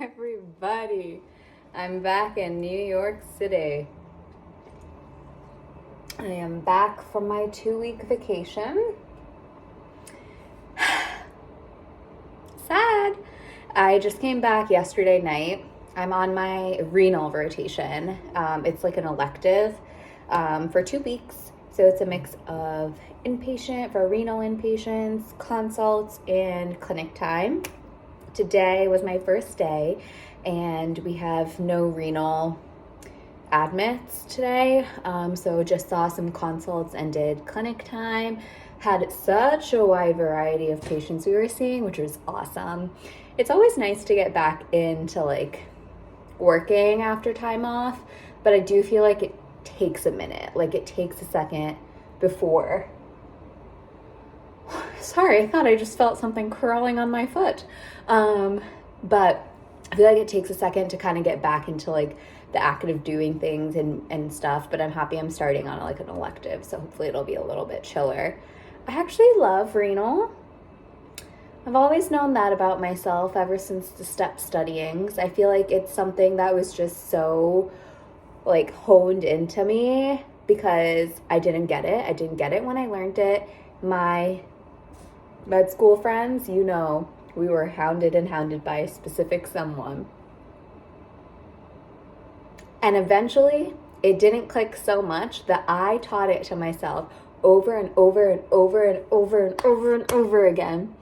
everybody. I'm back in New York City. I am back from my 2-week vacation. Sad. I just came back yesterday night. I'm on my renal rotation. It's like an elective for 2 weeks. So it's a mix of inpatient for renal inpatients, consults, and clinic time. Today was my first day, and we have no renal admits today. So just saw some consults and did clinic time. Had such a wide variety of patients we were seeing, which was awesome. It's always nice to get back into like working after time off, but I do feel like it takes a minute. Like it takes a second before. Sorry, I thought I just felt something crawling on my foot. But I feel like it takes a second to kind of get back into like the act of doing things and stuff, but I'm happy I'm starting on like an elective, so hopefully it'll be a little bit chiller. I actually love renal. I've always known that about myself ever since the step studyings. I feel like it's something that was just so like honed into me because I didn't get it. I didn't get it when I learned it. My med school friends, you know, we were hounded by a specific someone. And eventually, it didn't click so much that I taught it to myself over and over and over and over and over and over again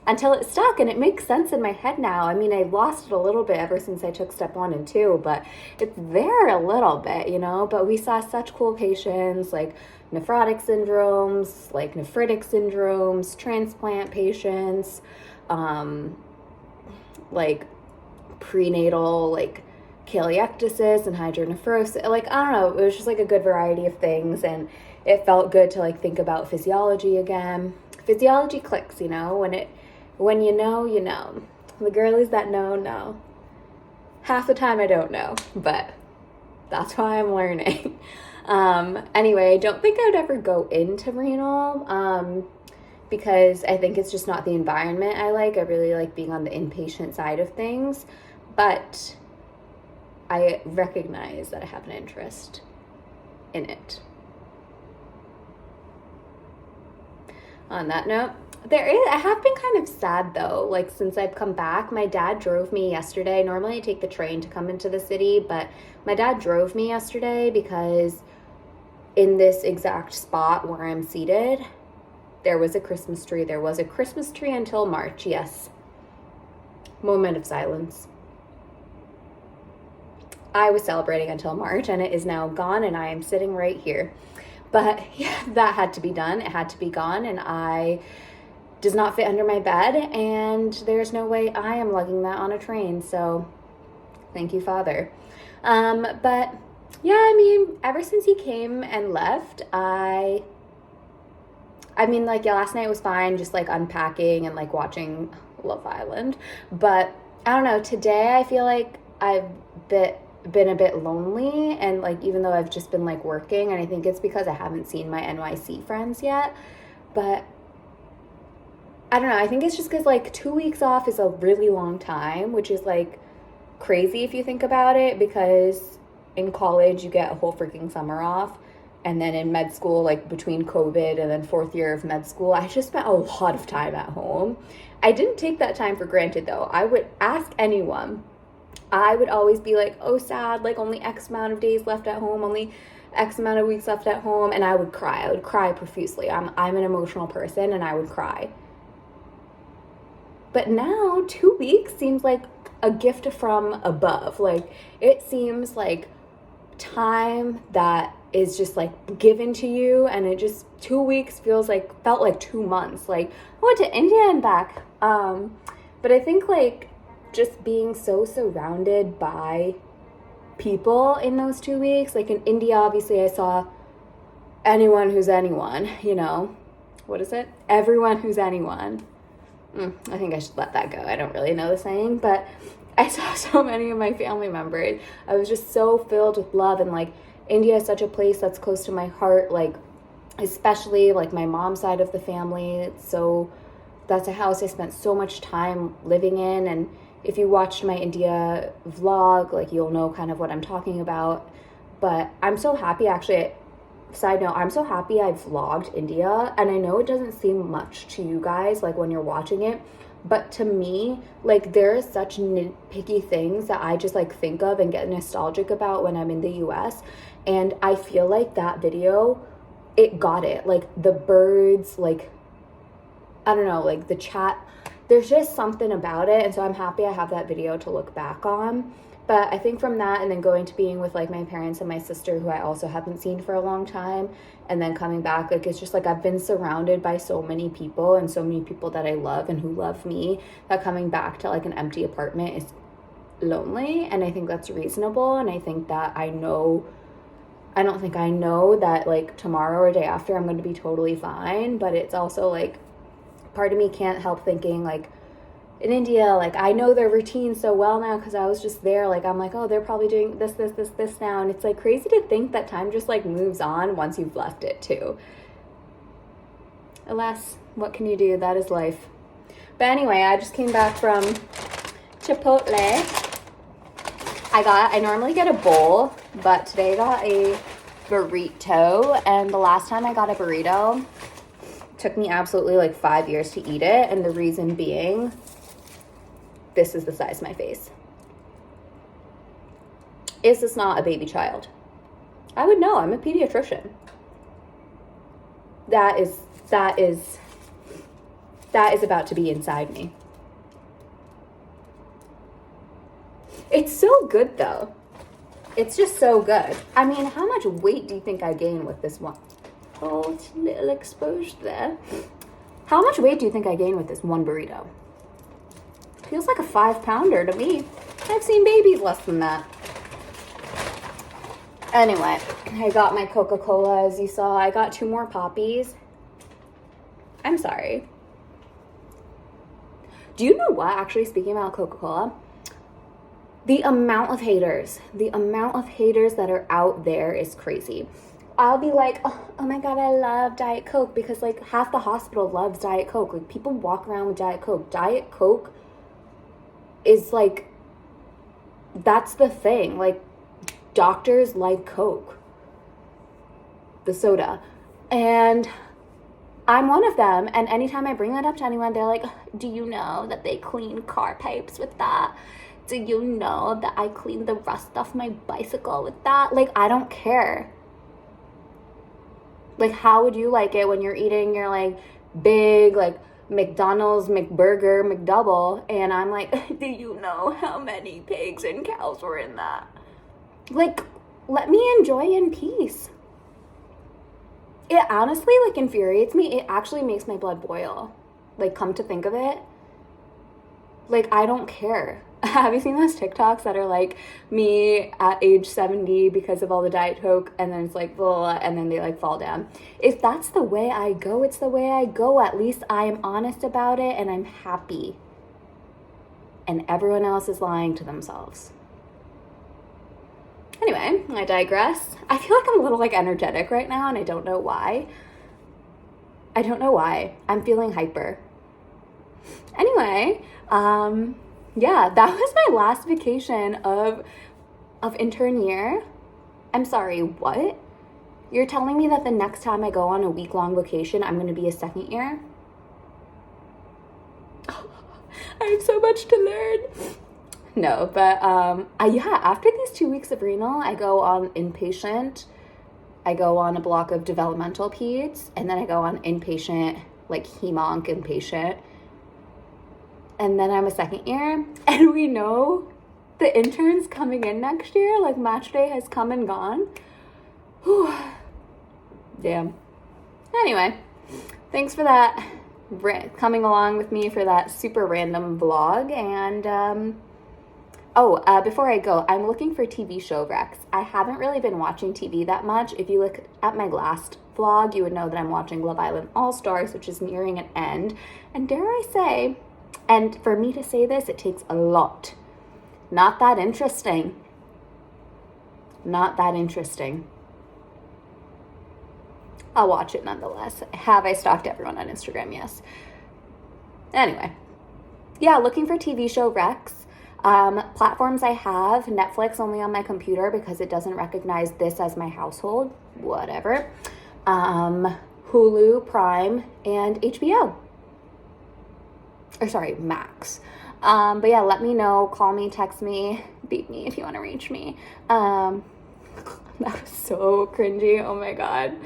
until it stuck, and it makes sense in my head now. I mean, I lost it a little bit ever since I took step 1 and 2, but it's there a little bit, you know. But we saw such cool patients like nephrotic syndromes, like nephritic syndromes, transplant patients, like prenatal, like cholelectasis and hydronephrosis. Like, I don't know, it was just like a good variety of things, and it felt good to like think about physiology again. Physiology clicks, you know, when you know, you know. The girlies that know. Half the time I don't know, but that's why I'm learning. Anyway, I don't think I would ever go into renal, because I think it's just not the environment I like. I really like being on the inpatient side of things, but I recognize that I have an interest in it. On that note, I have been kind of sad though, like since I've come back. My dad drove me yesterday. Normally I take the train to come into the city, but my dad drove me yesterday because in this exact spot where I'm seated, there was a Christmas tree. There was a Christmas tree until March, yes. Moment of silence. I was celebrating until March, and it is now gone, and I am sitting right here. But yeah, that had to be done. It had to be gone, and I does not fit under my bed, and there's no way I am lugging that on a train. So thank you, Father. But yeah, I mean, ever since he came and left, I mean, like, yeah, last night was fine, just like unpacking and like watching Love Island. But I don't know, today I feel like I've been a bit lonely, and like even though I've just been like working, and I think it's because I haven't seen my NYC friends yet, but I don't know, I think it's just because like 2 weeks off is a really long time, which is like crazy if you think about it, because in college you get a whole freaking summer off, and then in med school, like between COVID and then 4th year of med school, I just spent a lot of time at home. I didn't take that time for granted though. I would ask anyone, I would always be like, oh, sad, like only X amount of days left at home, only X amount of weeks left at home, and I would cry profusely. I'm an emotional person, and I would cry. But now 2 weeks seems like a gift from above. Like it seems like time that is just like given to you, and it just 2 weeks felt like 2 months. Like I went to India and back, but I think like just being so surrounded by people in those 2 weeks, like in India, obviously I saw anyone who's anyone, you know, what is it? Everyone who's anyone. I think I should let that go. I don't really know the saying, but I saw so many of my family members. I was just so filled with love, and like India is such a place that's close to my heart, like especially like my mom's side of the family. So that's a house I spent so much time living in, and if you watched my India vlog, like you'll know kind of what I'm talking about. But I'm so happy, actually, side note, I'm so happy I vlogged India, and I know it doesn't seem much to you guys, like when you're watching it, but to me, like there are such nitpicky things that I just like think of and get nostalgic about when I'm in the US, and I feel like that video, it got it. Like the birds, like, I don't know, like the chat, there's just something about it, and so I'm happy I have that video to look back on. But I think from that, and then going to being with like my parents and my sister, who I also haven't seen for a long time, and then coming back, like it's just like I've been surrounded by so many people and so many people that I love and who love me, that coming back to like an empty apartment is lonely. And I think that's reasonable, and I think that I don't think I know that like tomorrow or day after I'm going to be totally fine, but it's also like part of me can't help thinking like, in India, like I know their routine so well now because I was just there. Like I'm like, oh, they're probably doing this now, and it's like crazy to think that time just like moves on once you've left it too. Alas, what can you do? That is life. But anyway, I just came back from Chipotle. I normally get a bowl, but today I got a burrito, and the last time I got a burrito took me absolutely like 5 years to eat it, and the reason being, this is the size of my face. Is this not a baby child? I would know. I'm a pediatrician. That is about to be inside me. It's so good though. It's just so good. I mean, how much weight do you think I gained with this one? Oh, it's a little exposed there. How much weight do you think I gained with this one burrito? Feels like a 5-pounder to me. I've seen babies less than that. Anyway, I got my Coca-Cola, as you saw. I got 2 more poppies. I'm sorry. Do you know what? Actually, speaking about Coca-Cola, the amount of haters that are out there is crazy. I'll be like, oh my God, I love Diet Coke, because like half the hospital loves Diet Coke. Like people walk around with Diet Coke. Diet Coke is like, that's the thing. Like doctors like Coke, the soda, and I'm one of them. And anytime I bring that up to anyone, they're like, do you know that they clean car pipes with that? Do you know that I clean the rust off my bicycle with that? Like, I don't care. Like, how would you like it when you're eating your like big like McDonald's, McBurger, McDouble, and I'm like, do you know how many pigs and cows were in that? Like, let me enjoy in peace. It honestly like infuriates me. It actually makes my blood boil. Like, come to think of it, like I don't care. Have you seen those TikToks that are like me at age 70 because of all the Diet Coke, and then it's like, blah, and then they like fall down? If that's the way I go, it's the way I go. At least I am honest about it and I'm happy. And everyone else is lying to themselves. Anyway, I digress. I feel like I'm a little like energetic right now, and I don't know why. I'm feeling hyper. Anyway, yeah, that was my last vacation of intern year. I'm sorry, what? You're telling me that the next time I go on a week-long vacation, I'm going to be a second year? Oh, I have so much to learn. No, but yeah, after these 2 weeks of renal, I go on inpatient. I go on a block of developmental peds, and then I go on inpatient, like hemonc inpatient. And then I'm a second year, and we know the interns coming in next year, like match day has come and gone. Whew. Damn. Anyway, thanks for that, coming along with me for that super random vlog. And before I go, I'm looking for TV show recs. I haven't really been watching TV that much. If you look at my last vlog, you would know that I'm watching Love Island All-Stars, which is nearing an end. And dare I say, and for me to say this, it takes a lot. Not that interesting. I'll watch it nonetheless. Have I stalked everyone on Instagram? Yes. Anyway. Yeah, looking for TV show recs. Platforms I have, Netflix only on my computer because it doesn't recognize this as my household, whatever. Hulu, Prime, and HBO. Or sorry, Max. But yeah, let me know, call me, text me, beat me if you want to reach me. That was so cringy, oh my god.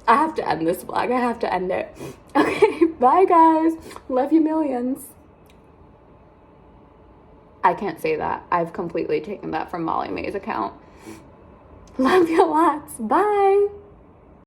I have to end this vlog, I have to end it. Okay, bye guys, love you millions. I can't say that, I've completely taken that from Molly May's account. Love you lots, bye.